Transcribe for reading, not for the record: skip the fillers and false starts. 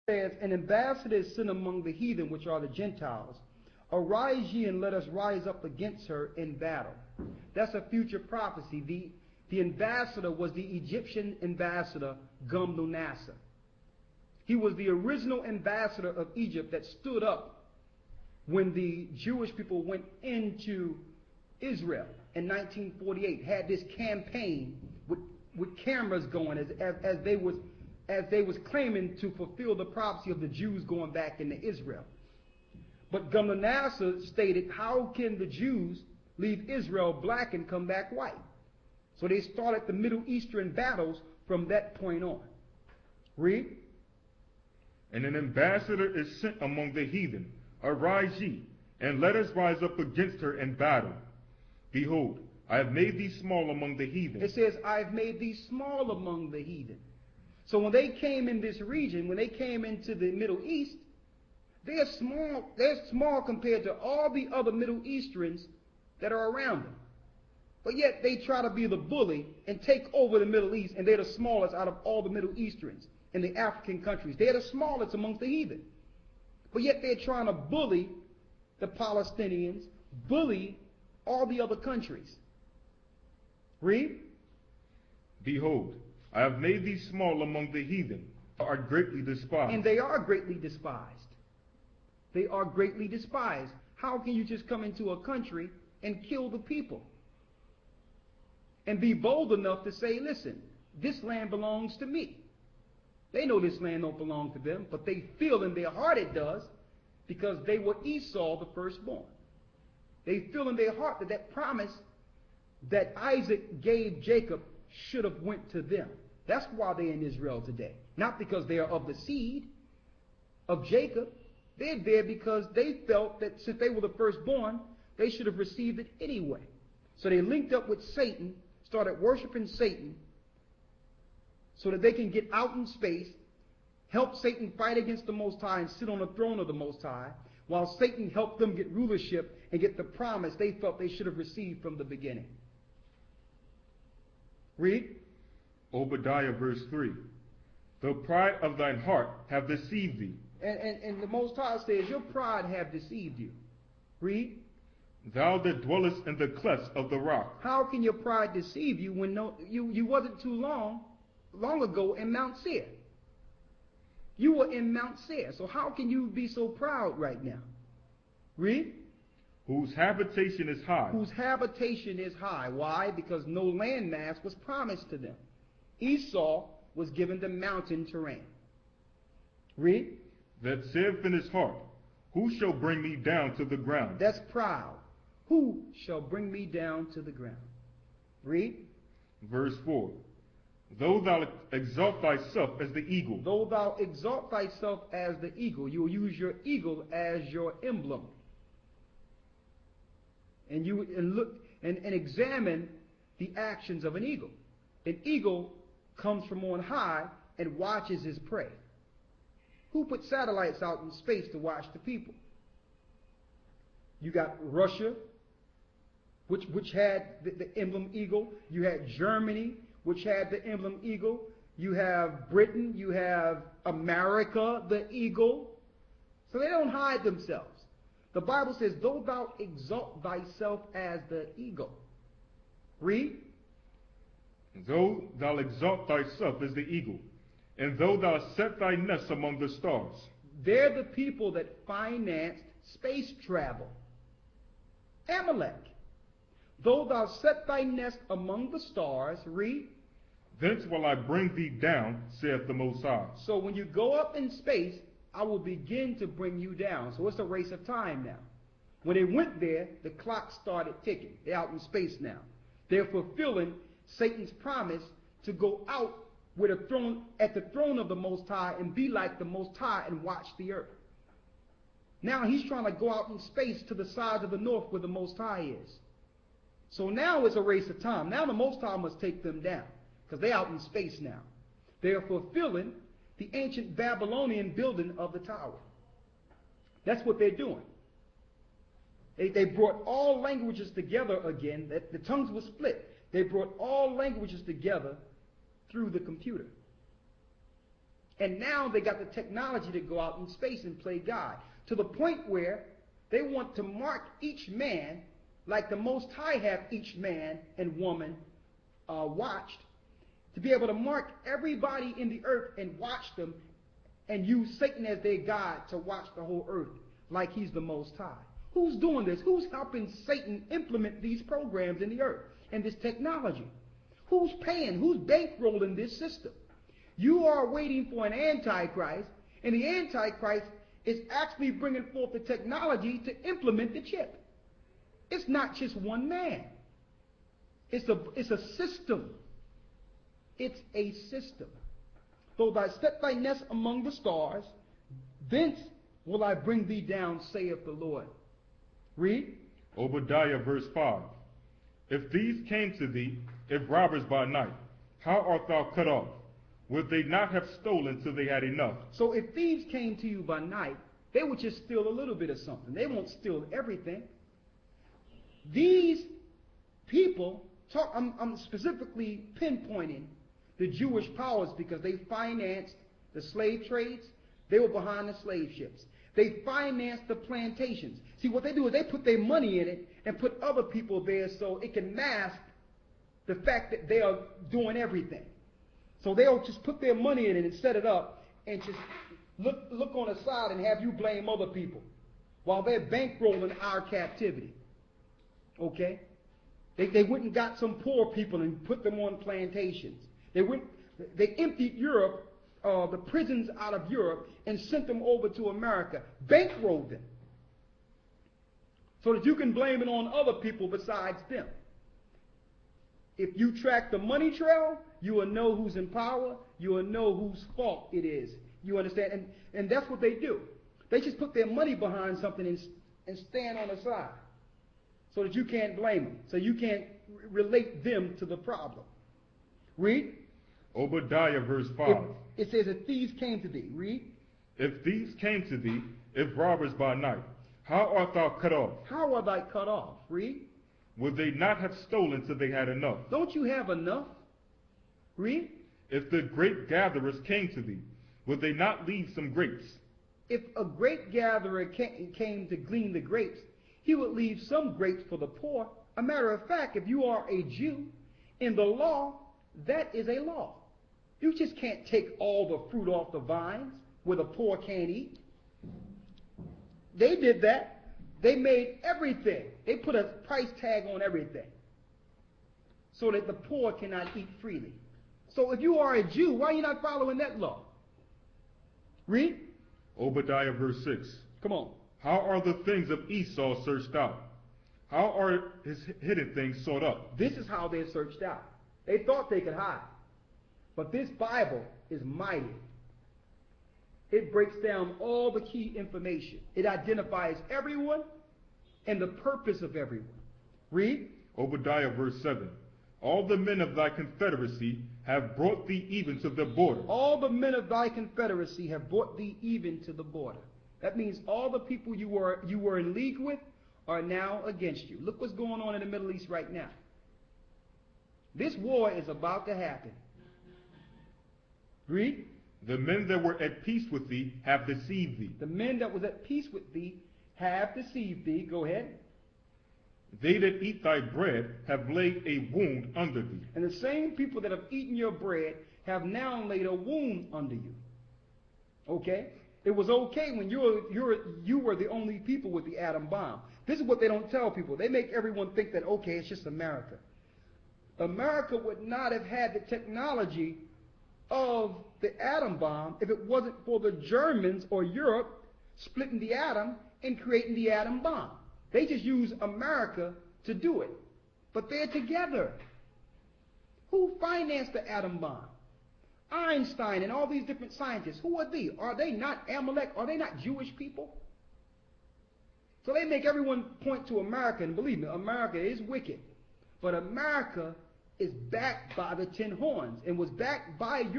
Says, an ambassador is sent among the heathen, which are the Gentiles. Arise ye and let us rise up against her in battle. That's a future prophecy. The ambassador was the Egyptian ambassador, Gumnunasser. He was the original ambassador of Egypt that stood up when the Jewish people went into Israel in 1948, had this campaign with cameras going as they was claiming to fulfill the prophecy of the Jews going back into Israel. But Gumnunasser stated, how can the Jews leave Israel black and come back white? So they started the Middle Eastern battles from that point on. Read. And an ambassador is sent among the heathen. Arise ye, and let us rise up against her in battle. Behold, I have made thee small among the heathen. It says, I have made thee small among the heathen. So when they came in this region, when they came into the Middle East, they're small compared to all the other Middle Easterns that are around them. But yet they try to be the bully and take over the Middle East, and they're the smallest out of all the Middle Easterns in the African countries. They're the smallest amongst the heathen. But yet they're trying to bully the Palestinians, bully all the other countries. Read. Behold, I have made thee small among the heathen, are greatly despised. And they are greatly despised. They are greatly despised. How can you just come into a country and kill the people? And be bold enough to say, listen, this land belongs to me. They know this land don't belong to them, but they feel in their heart it does, because they were Esau, the firstborn. They feel in their heart that that promise that Isaac gave Jacob should have went to them. That's why they're in Israel today. Not because they are of the seed of Jacob. They're there because they felt that since they were the firstborn, they should have received it anyway. So they linked up with Satan, started worshiping Satan, so that they can get out in space, help Satan fight against the Most High and sit on the throne of the Most High, while Satan helped them get rulership and get the promise they felt they should have received from the beginning. Read. Obadiah verse 3. The pride of thine heart have deceived thee. And the Most High says, your pride have deceived you. Read. Thou that dwellest in the clefts of the rock. How can your pride deceive you when you wasn't too long ago in Mount Seir? You were in Mount Seir, so how can you be so proud right now? Read. Whose habitation is high. Whose habitation is high. Why? Because no landmass was promised to them. Esau was given the mountain terrain. Read. That saith in his heart, who shall bring me down to the ground? That's proud. Who shall bring me down to the ground? Read. Verse 4. Though thou exalt thyself as the eagle. Though thou exalt thyself as the eagle. You will use your eagle as your emblem. And you look and examine the actions of an eagle. An eagle comes from on high and watches his prey. Who put satellites out in space to watch the people? You got Russia, which had the emblem eagle. You had Germany, which had the emblem eagle. You have Britain. You have America, the eagle. So they don't hide themselves. The Bible says, though thou exalt thyself as the eagle. Read. Though thou exalt thyself as the eagle, and though thou set thy nest among the stars. They're the people that financed space travel. Amalek. Though thou set thy nest among the stars, read. Thence will I bring thee down, saith the Most High. So when you go up in space, I will begin to bring you down. So it's a race of time now. When they went there, the clock started ticking. They're out in space now. They're fulfilling Satan's promise to go out with a throne at the throne of the Most High and be like the Most High and watch the earth. Now he's trying to go out in space to the sides of the north where the Most High is. So now it's a race of time. Now the Most High must take them down because they're out in space now. They're fulfilling the ancient Babylonian building of the tower. That's what they're doing. They brought all languages together again. The tongues were split. They brought all languages together through the computer. And now they got the technology to go out in space and play God, to the point where they want to mark each man like the Most High have each man and woman watched, to be able to mark everybody in the earth and watch them and use Satan as their God to watch the whole earth like he's the Most High. Who's doing this? Who's helping Satan implement these programs in the earth and this technology? Who's paying? Who's bankrolling this system? You are waiting for an Antichrist, and the Antichrist is actually bringing forth the technology to implement the chip. It's not just one man. It's a system. It's a system. Though thou set thy nest among the stars, thence will I bring thee down, saith the Lord. Read. Obadiah verse 5. If these came to thee, if robbers by night, how art thou cut off? Would they not have stolen till they had enough? So if thieves came to you by night, they would just steal a little bit of something. They won't steal everything. These people, I'm specifically pinpointing the Jewish powers because they financed the slave trades. They were behind the slave ships. They financed the plantations. See, what they do is they put their money in it and put other people there so it can mask the fact that they are doing everything. So they'll just put their money in it and set it up and just look on the side and have you blame other people while they're bankrolling our captivity. Okay? They went and got some poor people and put them on plantations. They emptied Europe, the prisons out of Europe, and sent them over to America, bankrolled them, so that you can blame it on other people besides them. If you track the money trail, you will know who's in power. You will know whose fault it is. You understand? And that's what they do. They just put their money behind something and stand on the side so that you can't blame them, so you can't relate them to the problem. Read. Obadiah verse 5. It says, if thieves came to thee. Read. If thieves came to thee, if robbers by night, how art thou cut off? How art thou cut off? Read. Would they not have stolen till they had enough? Don't you have enough? Read. If the grape gatherers came to thee, would they not leave some grapes? If a grape gatherer came to glean the grapes, he would leave some grapes for the poor. A matter of fact, if you are a Jew, in the law, that is a law. You just can't take all the fruit off the vines where the poor can't eat. They did that. They made everything. They put a price tag on everything so that the poor cannot eat freely. So if you are a Jew, why are you not following that law? Read. Obadiah verse 6. Come on. How are the things of Esau searched out? How are his hidden things sought up? This is how they're searched out. They thought they could hide. But this Bible is mighty. It breaks down all the key information. It identifies everyone and the purpose of everyone. Read. Obadiah verse 7. All the men of thy confederacy have brought thee even to the border. All the men of thy confederacy have brought thee even to the border. That means all the people you were in league with are now against you. Look what's going on in the Middle East right now. This war is about to happen. Read. The men that were at peace with thee have deceived thee. The men that was at peace with thee have deceived thee. Go ahead. They that eat thy bread have laid a wound under thee. And the same people that have eaten your bread have now laid a wound under you. Okay? It was okay when you were the only people with the atom bomb. This is what they don't tell people. They make everyone think that, okay, it's just America. America would not have had the technology of the atom bomb if it wasn't for the Germans or Europe splitting the atom and creating the atom bomb. They just use America to do it. But they're together. Who financed the atom bomb? Einstein and all these different scientists. Who are they? Are they not Amalek? Are they not Jewish people? So they make everyone point to America, and believe me, America is wicked. But America is backed by the 10 horns and was backed by Europe.